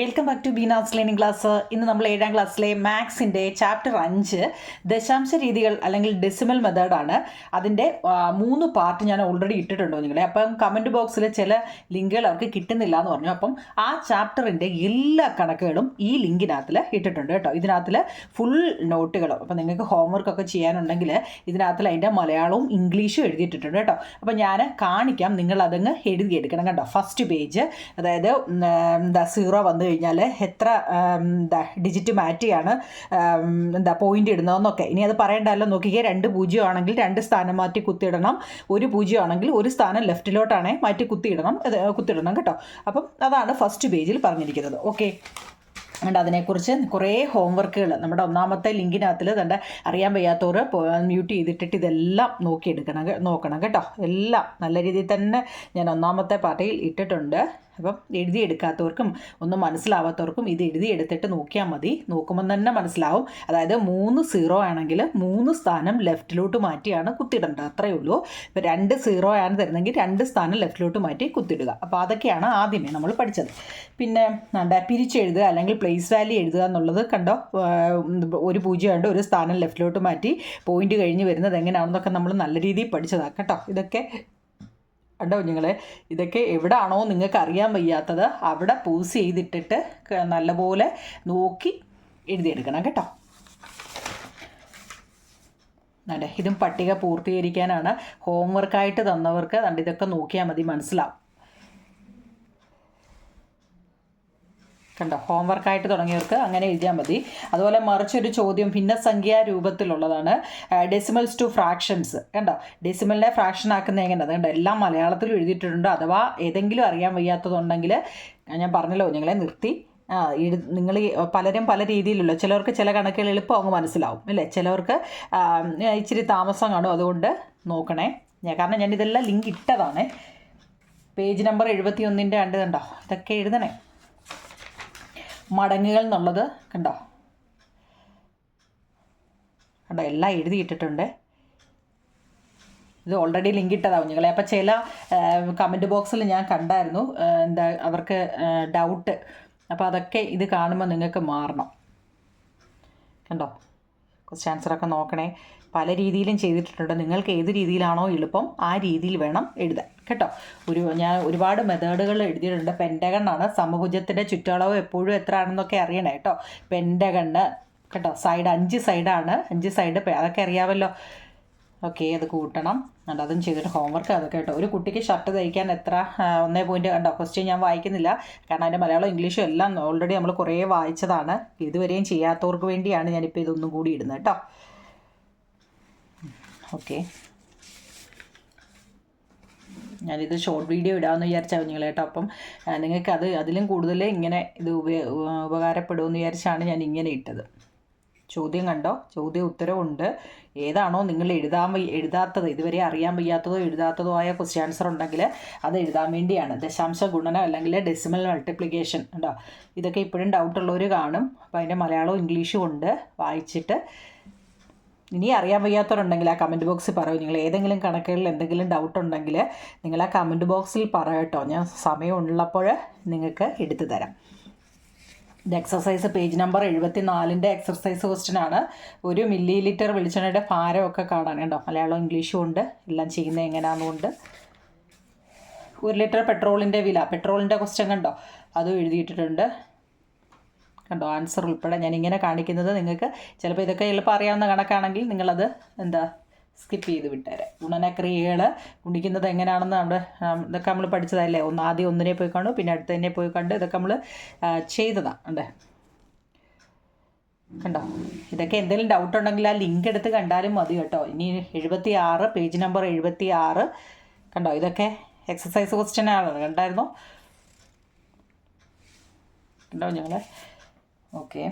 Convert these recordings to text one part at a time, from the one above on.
Welcome back to Beena's learning class. ഇന്ന് നമ്മൾ 7ാം ക്ലാസ്സിലെ മാത്സിൻ്റെ ചാപ്റ്റർ 5 ദശാംശ രീതികൾ അല്ലെങ്കിൽ ഡെസിമൽ മെത്തേഡാണ്. അതിൻ്റെ 3 പാർട്ട് ഞാൻ ഓൾറെഡി ഇട്ടിട്ടുണ്ടോ നിങ്ങളെ. അപ്പം കമൻറ്റ് ബോക്സിൽ ചില ലിങ്കുകൾ അവർക്ക് കിട്ടുന്നില്ല എന്ന് പറഞ്ഞു. അപ്പം ആ ചാപ്റ്ററിൻ്റെ എല്ലാ കണക്കുകളും ഈ ലിങ്കിനകത്തിൽ ഇട്ടിട്ടുണ്ട് കേട്ടോ. ഇതിനകത്തിൽ ഫുൾ നോട്ടുകളും. അപ്പം നിങ്ങൾക്ക് ഹോംവർക്കൊക്കെ ചെയ്യാനുണ്ടെങ്കിൽ ഇതിനകത്തിൽ അതിൻ്റെ മലയാളവും ഇംഗ്ലീഷും എഴുതിയിട്ടിട്ടുണ്ട് കേട്ടോ. അപ്പം ഞാൻ കാണിക്കാം, നിങ്ങളതങ്ങ് എഴുതിയെടുക്കണം കേട്ടോ. ഫസ്റ്റ് പേജ്, അതായത് 0 വന്നു കഴിഞ്ഞാൽ എത്ര ഡിജിറ്റ് മാറ്റിയാണ് പോയിന്റ് ഇടുന്നതെന്നൊക്കെ. ഇനി അത് പറയണ്ടല്ലോ, നോക്കിക്കേ. 2 0 ആണെങ്കിൽ 2 സ്ഥാനം മാറ്റി കുത്തിയിടണം. 1 0 ആണെങ്കിൽ 1 സ്ഥാനം ലെഫ്റ്റിലോട്ടാണേ മാറ്റി കുത്തിയിടണം കേട്ടോ. അപ്പം അതാണ് ഫസ്റ്റ് പേജിൽ പറഞ്ഞിരിക്കുന്നത്. ഓക്കെ, അതുകൊണ്ട് അതിനെക്കുറിച്ച് കുറേ ഹോംവർക്കുകൾ നമ്മുടെ ഒന്നാമത്തെ ലിങ്കിനകത്തിൽ തന്നെ അറിയാൻ വയ്യാത്തവർ മ്യൂട്ട് ചെയ്തിട്ടിട്ട് ഇതെല്ലാം നോക്കണം കേട്ടോ. എല്ലാം നല്ല രീതിയിൽ തന്നെ ഞാൻ ഒന്നാമത്തെ പാർട്ടിയിൽ ഇട്ടിട്ടുണ്ട്. അപ്പം എഴുതിയെടുക്കാത്തവർക്കും ഒന്നും മനസ്സിലാവാത്തവർക്കും ഇത് എഴുതിയെടുത്തിട്ട് നോക്കിയാൽ മതി. നോക്കുമ്പോൾ തന്നെ മനസ്സിലാവും. അതായത് 3 0 ആണെങ്കിൽ 3 സ്ഥാനം ലെഫ്റ്റിലോട്ട് മാറ്റിയാണ് കുത്തിയിടേണ്ടത്, അത്രയേ ഉള്ളൂ. ഇപ്പോൾ 2 0 ആണ് തരുന്നെങ്കിൽ 2 സ്ഥാനം ലെഫ്റ്റിലോട്ട് മാറ്റി കുത്തിയിടുക. അപ്പോൾ അതൊക്കെയാണ് ആദ്യമേ നമ്മൾ പഠിച്ചത്. പിന്നെ പിരിച്ചെഴുതുക അല്ലെങ്കിൽ പ്ലേസ് വാല്യൂ എഴുതുക എന്നുള്ളത് കണ്ടോ. 1 0 ഉണ്ട്, 1 സ്ഥാനം ലെഫ്റ്റിലോട്ട് മാറ്റി പോയിന്റ് കഴിഞ്ഞ് വരുന്നത് എങ്ങനെയാണെന്നൊക്കെ നമ്മൾ നല്ല രീതിയിൽ പഠിച്ചതാണ് കേട്ടോ. ഇതൊക്കെ കണ്ടോ നിങ്ങൾ. ഇതൊക്കെ എവിടാണോ നിങ്ങൾക്ക് അറിയാൻ വയ്യാത്തത് അവിടെ പൂസ് ചെയ്തിട്ടിട്ട് നല്ലപോലെ നോക്കി എഴുതിയെടുക്കണം കേട്ടോ. അതെ, ഇതും പട്ടിക പൂർത്തീകരിക്കാനാണ്. ഹോംവർക്കായിട്ട് തന്നവർക്ക് ഇതൊക്കെ നോക്കിയാൽ മതി, മനസ്സിലാവും. കണ്ടോ, ഹോംവർക്കായിട്ട് തുടങ്ങിയവർക്ക് അങ്ങനെ എഴുതിയാൽ മതി. അതുപോലെ മറിച്ചൊരു ചോദ്യം ഭിന്നസംഖ്യാ രൂപത്തിലുള്ളതാണ്. Decimals to fractions. കണ്ടോ, ഡെസിമലിനെ ഫ്രാക്ഷൻ ആക്കുന്ന എങ്ങനെ, അതുകൊണ്ട് എല്ലാം മലയാളത്തിൽ എഴുതിയിട്ടുണ്ട്. അഥവാ ഏതെങ്കിലും അറിയാൻ വയ്യാത്തതുണ്ടെങ്കിൽ ഞാൻ പറഞ്ഞല്ലോ, നിങ്ങളെ നിർത്തി നിങ്ങൾ പലരും പല രീതിയിലുള്ള, ചിലവർക്ക് ചില കണക്കുകൾ എളുപ്പം അങ്ങ് മനസ്സിലാവും അല്ലേ, ചിലവർക്ക് ഇച്ചിരി താമസം കാണും. അതുകൊണ്ട് നോക്കണേ. കാരണം ഞാൻ ഇതെല്ലാം ലിങ്ക് ഇട്ടതാണ്. പേജ് നമ്പർ 71 കണ്ടോ, ഇതൊക്കെ എഴുതണേ. മടങ്ങുകൾ എന്നുള്ളത് കണ്ടോ എല്ലാം എഴുതിയിട്ടിട്ടുണ്ട്. ഇത് ഓൾറെഡി ലിങ്ക് ഇട്ടതാവും നിങ്ങളെ. അപ്പം ചില കമൻറ്റ് ബോക്സിൽ ഞാൻ കണ്ടായിരുന്നു അവർക്ക് ഡൗട്ട്. അപ്പോൾ അതൊക്കെ ഇത് കാണുമ്പോൾ നിങ്ങൾക്ക് മാറണം. കണ്ടോ, ക്വസ്റ്റ്യൻ ആൻസറൊക്കെ നോക്കണേ. പല രീതിയിലും ചെയ്തിട്ടുണ്ട്. നിങ്ങൾക്ക് ഏത് രീതിയിലാണോ എളുപ്പം ആ രീതിയിൽ വേണം എഴുതാൻ കേട്ടോ. ഞാൻ ഒരുപാട് മെത്തേഡുകൾ എഴുതിയിട്ടുണ്ട്. പെൻറ്റഗണ്ണാണ്. സമഭുജത്തിൻ്റെ ചുറ്റളവ് എപ്പോഴും എത്ര ആണെന്നൊക്കെ അറിയണേ കേട്ടോ. പെൻറ്റഗണ്ണ് കേട്ടോ. സൈഡ് 5 സൈഡാണ്. 5 സൈഡ് അതൊക്കെ അറിയാമല്ലോ. ഓക്കെ, അത് കൂട്ടണം. അതും ചെയ്തിട്ട് ഹോംവർക്ക് അതൊക്കെ കേട്ടോ. ഒരു കുട്ടിക്ക് ഷർട്ട് തയ്ക്കാൻ എത്ര 1 പോയിന്റ് കണ്ടോ. ക്വസ്റ്റ്യൻ ഞാൻ വായിക്കുന്നില്ല, കാരണം അതിൻ്റെ മലയാളം ഇംഗ്ലീഷും എല്ലാം ഓൾറെഡി നമ്മൾ കുറേ വായിച്ചതാണ്. ഇതുവരെയും ചെയ്യാത്തവർക്ക് വേണ്ടിയാണ് ഞാനിപ്പോൾ ഇതൊന്നും കൂടി ഇടുന്നത് കേട്ടോ. ഓക്കെ, ഞാനിത് ഷോർട്ട് വീഡിയോ ഇടാമെന്ന് വിചാരിച്ചാൽ നിങ്ങൾ കേട്ടോ. അപ്പം നിങ്ങൾക്ക് അതിലും കൂടുതൽ ഇങ്ങനെ ഇത് ഉപകാരപ്പെടുമെന്ന് വിചാരിച്ചാണ് ഞാൻ ഇങ്ങനെ ഇട്ടത്. ചോദ്യം കണ്ടോ, ചോദ്യം ഉത്തരവുണ്ട്. ഏതാണോ നിങ്ങൾ എഴുതാത്തത്, ഇതുവരെ അറിയാൻ വയ്യാത്തതോ എഴുതാത്തതോ ആയ ക്വസ്റ്റ്യൻ ആൻസർ ഉണ്ടെങ്കിൽ അത് എഴുതാൻ വേണ്ടിയാണ്. ദശാംശ ഗുണനം അല്ലെങ്കിൽ ഡെസിമൽ മൾട്ടിപ്ലിക്കേഷൻ ഉണ്ടോ. ഇതൊക്കെ ഇപ്പോഴും ഡൗട്ടുള്ളവർ കാണും. അപ്പോൾ അതിൻ്റെ മലയാളവും ഇംഗ്ലീഷും ഉണ്ട്, വായിച്ചിട്ട്. ഇനി അറിയാൻ വയ്യാത്തവരുണ്ടെങ്കിൽ ആ കമൻറ്റ് ബോക്സിൽ പറയൂ. നിങ്ങൾ ഏതെങ്കിലും കണക്കുകളിൽ എന്തെങ്കിലും ഡൗട്ട് ഉണ്ടെങ്കിൽ നിങ്ങൾ ആ കമൻറ്റ് ബോക്സിൽ പറയട്ടോ. ഞാൻ സമയമുള്ളപ്പോൾ നിങ്ങൾക്ക് എടുത്തു തരാം. ഇത് എക്സസൈസ് പേജ് നമ്പർ 74 എക്സസൈസ് ക്വസ്റ്റ്യനാണ്. 1 മില്ലി ലിറ്റർ വെളിച്ചെണ്ണയുടെ ഭാരമൊക്കെ കാണാൻ കേട്ടോ. മലയാളം ഇംഗ്ലീഷും ഉണ്ട്. എല്ലാം ചെയ്യുന്നത് എങ്ങനെയാണെന്നുകൊണ്ട്. 1 ലിറ്റർ പെട്രോളിൻ്റെ വില, പെട്രോളിൻ്റെ ക്വസ്റ്റ്യൻ കണ്ടോ, അതും എഴുതിയിട്ടിട്ടുണ്ട് കണ്ടോ. ആൻസർ ഉൾപ്പെടെ ഞാനിങ്ങനെ കാണിക്കുന്നത് നിങ്ങൾക്ക് ചിലപ്പോൾ ഇതൊക്കെ എളുപ്പം അറിയാവുന്ന കണക്കാണെങ്കിൽ നിങ്ങളത് സ്കിപ്പ് ചെയ്ത് വിട്ടേരെ. ഗുണനക്രിയകൾ ഗുണിക്കുന്നത് എങ്ങനെയാണെന്ന് ഇതൊക്കെ നമ്മൾ പഠിച്ചതല്ലേ. ആദ്യം 1 പോയി കണ്ടു, പിന്നെ അടുത്തതിനെ പോയി കണ്ട്, ഇതൊക്കെ നമ്മൾ ചെയ്തതാണ് ഉണ്ട് കണ്ടോ. ഇതൊക്കെ എന്തെങ്കിലും ഡൗട്ട് ഉണ്ടെങ്കിൽ ആ ലിങ്ക് എടുത്ത് കണ്ടാലും മതി കേട്ടോ. ഇനി 76 പേജ് നമ്പർ 76 കണ്ടോ. ഇതൊക്കെ എക്സസൈസ് ക്വസ്റ്റ്യനാണ്. കണ്ടായിരുന്നോ കണ്ടോ ഞങ്ങൾ. ഓക്കെ,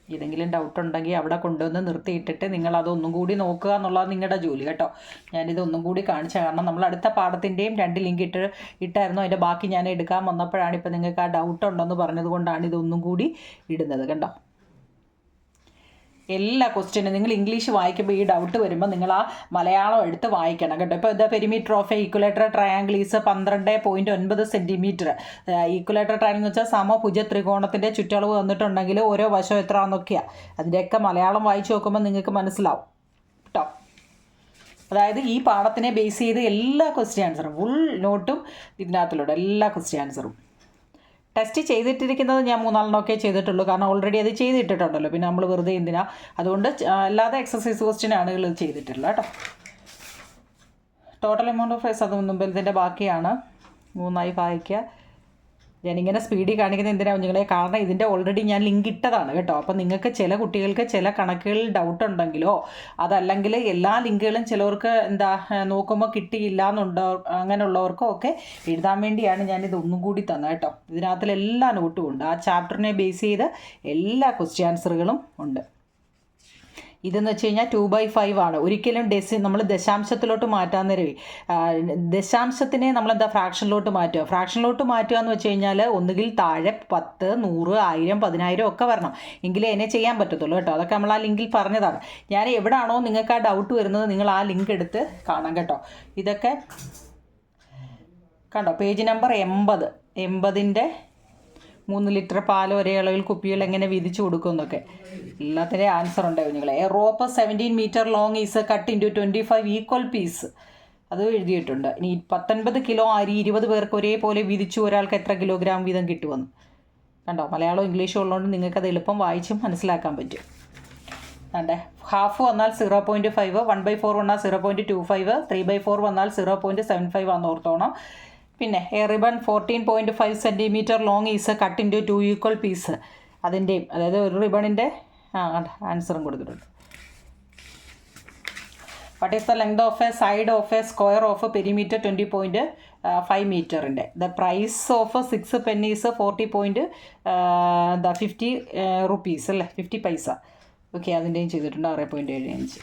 ഏതെങ്കിലും ഡൗട്ട് ഉണ്ടെങ്കിൽ അവിടെ കൊണ്ടുവന്ന് നിർത്തിയിട്ടിട്ട് നിങ്ങളതൊന്നും കൂടി നോക്കുക എന്നുള്ളത് നിങ്ങളുടെ ജോലി കേട്ടോ. ഞാനിതൊന്നും കൂടി കാണിച്ച കാരണം നമ്മൾ അടുത്ത പാഠത്തിൻ്റെയും 2 ലിങ്ക് ഇട്ടായിരുന്നു. അതിൻ്റെ ബാക്കി ഞാൻ എടുക്കാൻ വന്നപ്പോഴാണ് ഇപ്പോൾ നിങ്ങൾക്ക് ആ ഡൗട്ട് ഉണ്ടെന്ന് പറഞ്ഞത് കൊണ്ടാണ് ഇതൊന്നും കൂടി ഇടുന്നത് കണ്ടോ. എല്ലാ ക്വസ്റ്റ്യനും നിങ്ങൾ ഇംഗ്ലീഷ് വായിക്കുമ്പോൾ ഈ ഡൗട്ട് വരുമ്പോൾ നിങ്ങൾ ആ മലയാളം എടുത്ത് വായിക്കണം കേട്ടോ. ഇപ്പോൾ ഇത് perimeter of equilateral triangle is 12.9 centimetre. Equilateral triangle എന്ന് വെച്ചാൽ സമഭുജ ത്രികോണത്തിൻ്റെ ചുറ്റളവ് വന്നിട്ടുണ്ടെങ്കിൽ ഓരോ വശം എത്രയാണെന്നൊക്കെയാണ്. അതിൻ്റെയൊക്കെ മലയാളം വായിച്ച് നോക്കുമ്പോൾ നിങ്ങൾക്ക് മനസ്സിലാവും കേട്ടോ. അതായത് ഈ പാഠത്തിനെ ബേസ് ചെയ്ത് എല്ലാ ക്വസ്റ്റ്യൻ ആൻസറും ഫുൾ നോട്ടും ഇതിനകത്തിലൂടെ എല്ലാ ക്വസ്റ്റ്യൻ ആൻസറും ടെസ്റ്റ് ചെയ്തിട്ടിരിക്കുന്നത് ഞാൻ 3-4 ചെയ്തിട്ടുള്ളൂ. കാരണം ഓൾറെഡി അത് ചെയ്തിട്ടുണ്ടല്ലോ, പിന്നെ നമ്മൾ വെറുതെ എന്തിനാ. അതുകൊണ്ട് അല്ലാതെ എക്സസൈസ് ക്വസ്റ്റ്യൻ ആളുകൾ ചെയ്തിട്ടില്ല കേട്ടോ. ടോട്ടൽ എമൗണ്ട് ഓഫ് പ്രൈസ് അത് മുമ്പിലത്തിൻ്റെ ബാക്കിയാണ്. 3 വായിക്കുക. ഞാനിങ്ങനെ സ്പീഡിൽ കാണിക്കുന്നത് എന്തിനാണ് കുഞ്ഞുങ്ങളെ, കാരണം ഇതിൻ്റെ ഓൾറെഡി ഞാൻ ലിങ്ക് ഇട്ടതാണ് കേട്ടോ. അപ്പോൾ നിങ്ങൾക്ക് ചില കുട്ടികൾക്ക് ചില കണക്കുകളിൽ ഡൗട്ട് ഉണ്ടെങ്കിലോ അതല്ലെങ്കിൽ എല്ലാ ലിങ്കുകളും ചിലവർക്ക് നോക്കുമ്പോൾ കിട്ടിയില്ല എന്നുണ്ടോ അങ്ങനെയുള്ളവർക്കോ ഒക്കെ എഴുതാൻ വേണ്ടിയാണ് ഞാനിത് ഒന്നും കൂടി തന്നത് കേട്ടോ. ഇതിനകത്തിൽ എല്ലാ നോട്ടും ഉണ്ട്. ആ ചാപ്റ്ററിനെ ബേസ് ചെയ്ത് എല്ലാ ക്വസ്റ്റ്യൻ ആൻസറുകളും ഉണ്ട്. ഇതെന്ന് വെച്ച് കഴിഞ്ഞാൽ 2/5 ആണ്. ഒരിക്കലും നമ്മൾ ദശാംശത്തിലോട്ട് മാറ്റാൻ നേരവേ ദശാംശത്തിനെ നമ്മളെന്താ ഫ്രാക്ഷനിലോട്ട് മാറ്റുക. ഫ്രാക്ഷനിലോട്ട് മാറ്റുക എന്ന് വെച്ച് കഴിഞ്ഞാൽ ഒന്നുകിൽ താഴെ 10, 100, 1000, 10,000 ഒക്കെ വരണം, എങ്കിലേ എന്നെ ചെയ്യാൻ പറ്റത്തുള്ളൂ കേട്ടോ. അതൊക്കെ നമ്മൾ ആ ലിങ്കിൽ പറഞ്ഞതാണ്. ഞാൻ എവിടെയാണോ നിങ്ങൾക്ക് ആ ഡൗട്ട് വരുന്നത് നിങ്ങൾ ആ ലിങ്ക് എടുത്ത് കാണാം കേട്ടോ. ഇതൊക്കെ കണ്ടോ, പേജ് നമ്പർ 80 3 ലിറ്റർ പാൽ ഒരേ അളവിൽ കുപ്പികൾ എങ്ങനെ വീതിച്ചു കൊടുക്കുമെന്നൊക്കെ എല്ലാത്തിൻ്റെ ആൻസർ ഉണ്ട് കുഞ്ഞുങ്ങളെ. A rope 17 metre long is cut into 25 equal piece, അത് എഴുതിയിട്ടുണ്ട്. ഇനി 19 കിലോ അരി 20 പേർക്ക് ഒരേപോലെ വീതിച്ചു ഒരാൾക്ക് എത്ര കിലോഗ്രാം വീതം കിട്ടുമെന്ന് കണ്ടോ. മലയാളവും ഇംഗ്ലീഷും ഉള്ളതുകൊണ്ട് നിങ്ങൾക്കത് എളുപ്പം വായിച്ചും മനസ്സിലാക്കാൻ പറ്റും. അതെ, ഹാഫ് വന്നാൽ 0.5, 1/4 വന്നാൽ 0.25, 3/4 വന്നാൽ 0.75 ആണെന്ന് ഓർത്തോണം. പിന്നെ a ribbon 14.5 centimetre long is cut into 2 equal piece, അതിൻ്റെയും അതായത് ഒരു റിബണിൻ്റെ ആൻസറും കൊടുത്തിട്ടുണ്ട്. What is the length of a side of a square of perimeter 20.5 മീറ്ററിൻ്റെ. The price of 6 pennies 40.50 rupees അല്ലേ, 50 പൈസ. ഓക്കെ, അതിൻ്റെയും ചെയ്തിട്ടുണ്ട്. 6.75.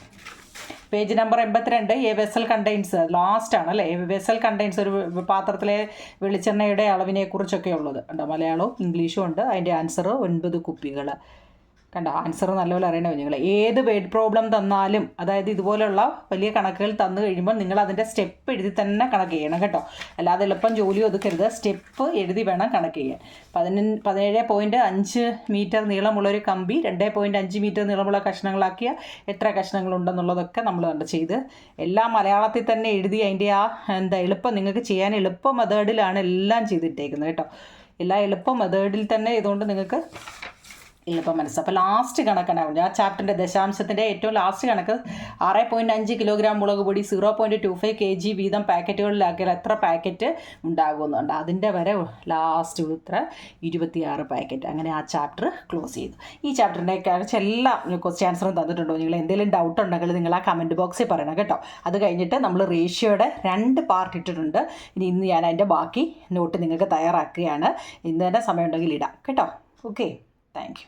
Page number 82. A vessel contains, last ആണ് അല്ലേ. എ വെസൽ കണ്ടെയ്ൻസ്, ഒരു പാത്രത്തിലെ വെളിച്ചെണ്ണയുടെ അളവിനെ കുറിച്ചൊക്കെ ഉള്ളത് കണ്ടോ. മലയാളവും ഇംഗ്ലീഷും ഉണ്ട്. അതിൻ്റെ ആൻസർ 9 കുപ്പികൾ കണ്ടോ. ആൻസർ നല്ലപോലെ അറിയണോ നിങ്ങൾ. ഏത് വേർഡ് പ്രോബ്ലം തന്നാലും, അതായത് ഇതുപോലുള്ള വലിയ കണക്കുകൾ തന്നു കഴിയുമ്പോൾ നിങ്ങൾ അതിൻ്റെ സ്റ്റെപ്പ് എഴുതി തന്നെ കണക്ക് ചെയ്യണം കേട്ടോ. അല്ലാതെ എളുപ്പം ജോലി ഒതുക്കരുത്, സ്റ്റെപ്പ് എഴുതി വേണം കണക്ക് ചെയ്യാൻ. 17.5 മീറ്റർ നീളമുള്ളൊരു കമ്പി 2.5 മീറ്റർ നീളമുള്ള കഷ്ണങ്ങളാക്കിയ എത്ര കഷ്ണങ്ങളുണ്ടെന്നുള്ളതൊക്കെ നമ്മൾ ചെയ്ത് എല്ലാം മലയാളത്തിൽ തന്നെ എഴുതി അതിൻ്റെ എളുപ്പം നിങ്ങൾക്ക് ചെയ്യാൻ എളുപ്പ മെത്തേഡിലാണ് എല്ലാം ചെയ്തിട്ടേക്കുന്നത് കേട്ടോ. എല്ലാം എളുപ്പ മെത്തേഡിൽ തന്നെ ഇതുകൊണ്ട് നിങ്ങൾക്ക് എളുപ്പം മനസ്സിലാവും. അപ്പോൾ ലാസ്റ്റ് കണക്കാണ് ആ ചാപ്റ്ററിൻ്റെ ദശാംശത്തിൻ്റെ ഏറ്റവും ലാസ്റ്റ് കണക്ക് 6.5 കിലോഗ്രാം മുളക് പൊടി 0.25 kg വീതം പാക്കറ്റുകളിലാക്കിയാൽ എത്ര പാക്കറ്റ് ഉണ്ടാകുമെന്നുണ്ട്. അതിൻ്റെ വരെ ലാസ്റ്റ് ഉത്തരം 26 പാക്കറ്റ്. അങ്ങനെ ആ ചാപ്റ്റർ ക്ലോസ് ചെയ്തു. ഈ ചാപ്റ്ററിൻ്റെ കുറിച്ച് എല്ലാ ക്വസ്റ്റ്യൻ ആൻസറും തന്നിട്ടുണ്ടോ. നിങ്ങൾ എന്തെങ്കിലും ഡൗട്ട് ഉണ്ടെങ്കിൽ നിങ്ങൾ ആ കമൻറ്റ് ബോക്സിൽ പറയണം കേട്ടോ. അത് കഴിഞ്ഞിട്ട് നമ്മൾ റേഷ്യോയുടെ 2 പാർട്ട് ഇട്ടിട്ടുണ്ട്. ഇന്ന് ഞാൻ അതിൻ്റെ ബാക്കി നോട്ട് നിങ്ങൾക്ക് തയ്യാറാക്കുകയാണ്. ഇന്ന് തന്നെ സമയമുണ്ടെങ്കിൽ ഇടാം കേട്ടോ. Okay, thank you.